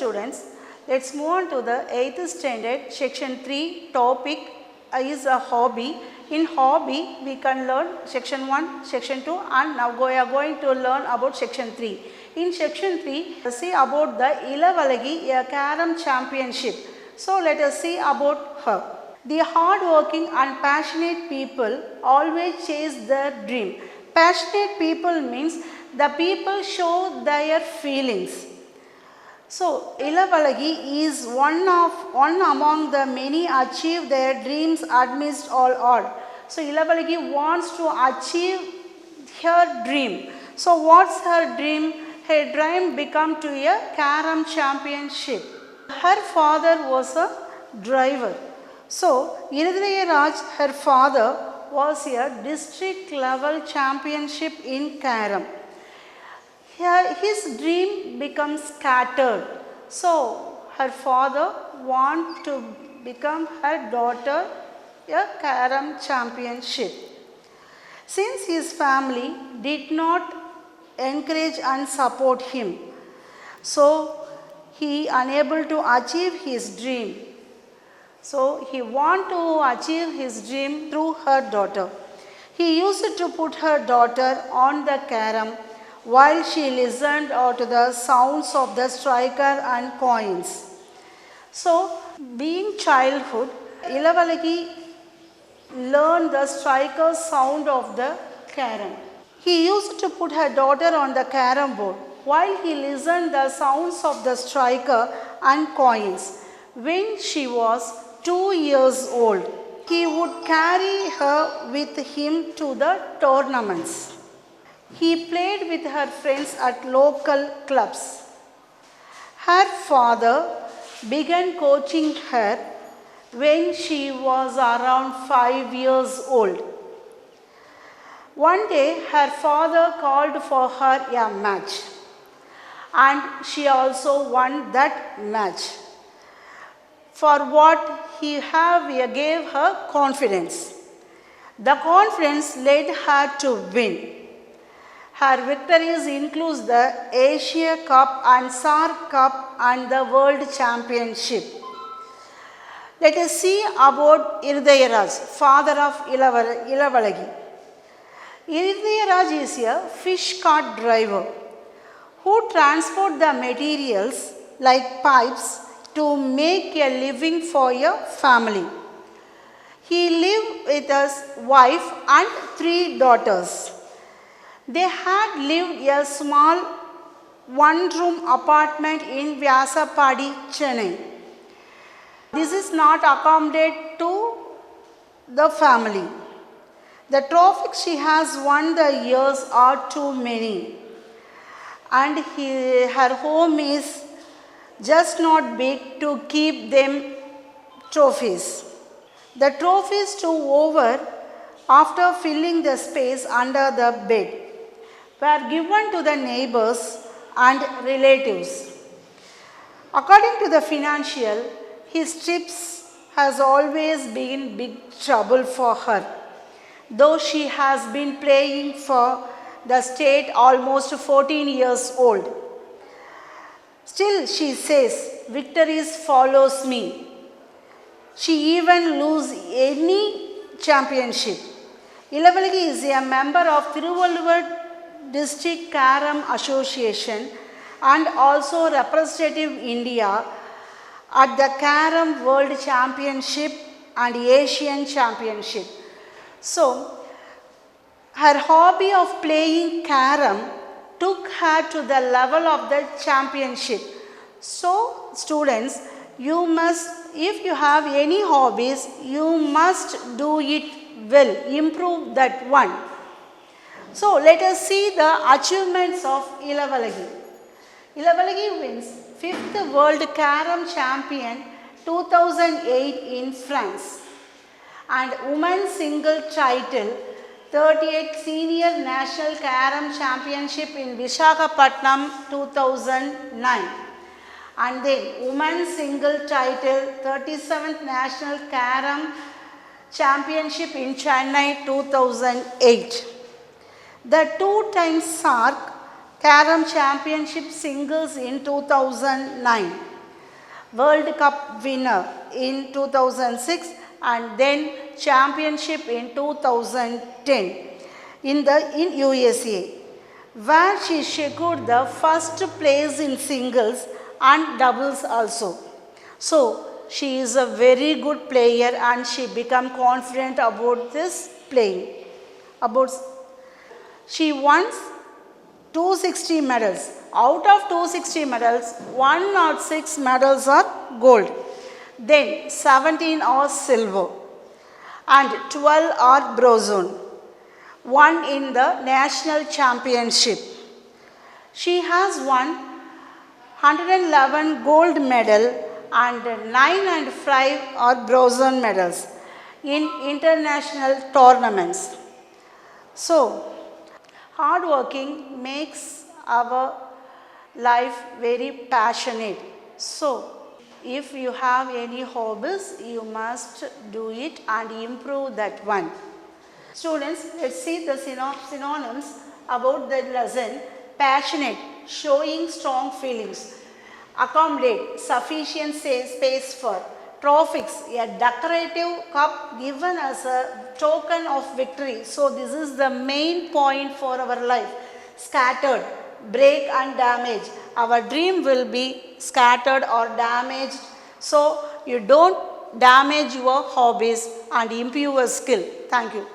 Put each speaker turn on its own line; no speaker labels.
students, let's move on to the 8th standard section 3 topic is a hobby. In hobby we can learn section 1, section 2 and now we are going to learn about section 3. In section 3 see about the Ilavalagi, a carom championship. So let us see about her. The hard-working and passionate people always chase their dream. Passionate people means the people show their feelings. So Ilavalagi is one among the many achieve their dreams amidst all odds. So Ilavalagi wants to achieve her dream. So what's her dream? Her dream become to a carom championship. Her father was a driver. So Iridhaya Raj, her father, was a district level championship in carom. His dream becomes scattered. So her father want to become her daughter a carom championship. Since his family did not encourage and support him, so he unable to achieve his dream. So he want to achieve his dream through her daughter. He used to put her daughter on the carom while she listened to the sounds of the striker and coins. So being childhood, Ilavalagi learned the striker sound of the carom. He used to put her daughter on the carom board while he listened the sounds of the striker and coins. When she was 2 years old, he would carry her with him to the tournaments. He played with her friends at local clubs. Her father began coaching her when she was around 5 years old. One day her father called for her a match and she also won that match. For what he gave her confidence. The confidence led her to win. Her victories include the Asia Cup and SAARC Cup and the World Championship. Let us see about Iridhaya Raj, father of Ilavalagi. Iridhaya Raj is a fish cart driver who transport the materials like pipes to make a living for a family. He lived with his wife and 3 daughters. They had lived a small one-room apartment in Vyasapadi, Chennai. This is not accommodated to the family. The trophies she has won the years are too many. And her home is just not big to keep them trophies. The trophies too over after filling the space under the bed were given to the neighbors and relatives. According to the financial, his trips has always been big trouble for her, though she has been playing for the state almost 14 years old. Still she says, victories follows me. She even lose any championship. Ilavalagi is a member of Thiruvalluvar District Carom Association and also representative India at the Carom World Championship and Asian Championship. So her hobby of playing carom took her to the level of the championship. So students, you must, if you have any hobbies, you must do it well, improve that one. So let us see the achievements of Ilavalagi. Ilavalagi wins 5th World Carom Champion 2008 in France and Women's Single title 38th Senior National Carom Championship in Visakhapatnam 2009 and then Women's Single title 37th National Carom Championship in Chennai 2008. The 2-time SAARC Carom Championship singles in 2009 World Cup winner in 2006 and then championship in 2010 in USA, where she secured the first place in singles and doubles also. So she is a very good player and she become confident about this playing. About she won 260 medals. Out of 260 medals, 106 medals are gold. Then 17 are silver and 12 are bronze. One in the national championship. She has won 111 gold medal and 9 and 5 are bronze medals in international tournaments. So, hard working makes our life very passionate. So, if you have any hobbies, you must do it and improve that one. Students, let's see the synonyms about the lesson. Passionate, showing strong feelings. Accommodate, sufficient space for. Trophies, a decorative cup given as a token of victory. So this is the main point for our life. Scattered, break and damage. Our dream will be scattered or damaged. So you don't damage your hobbies and improve your skill. Thank you.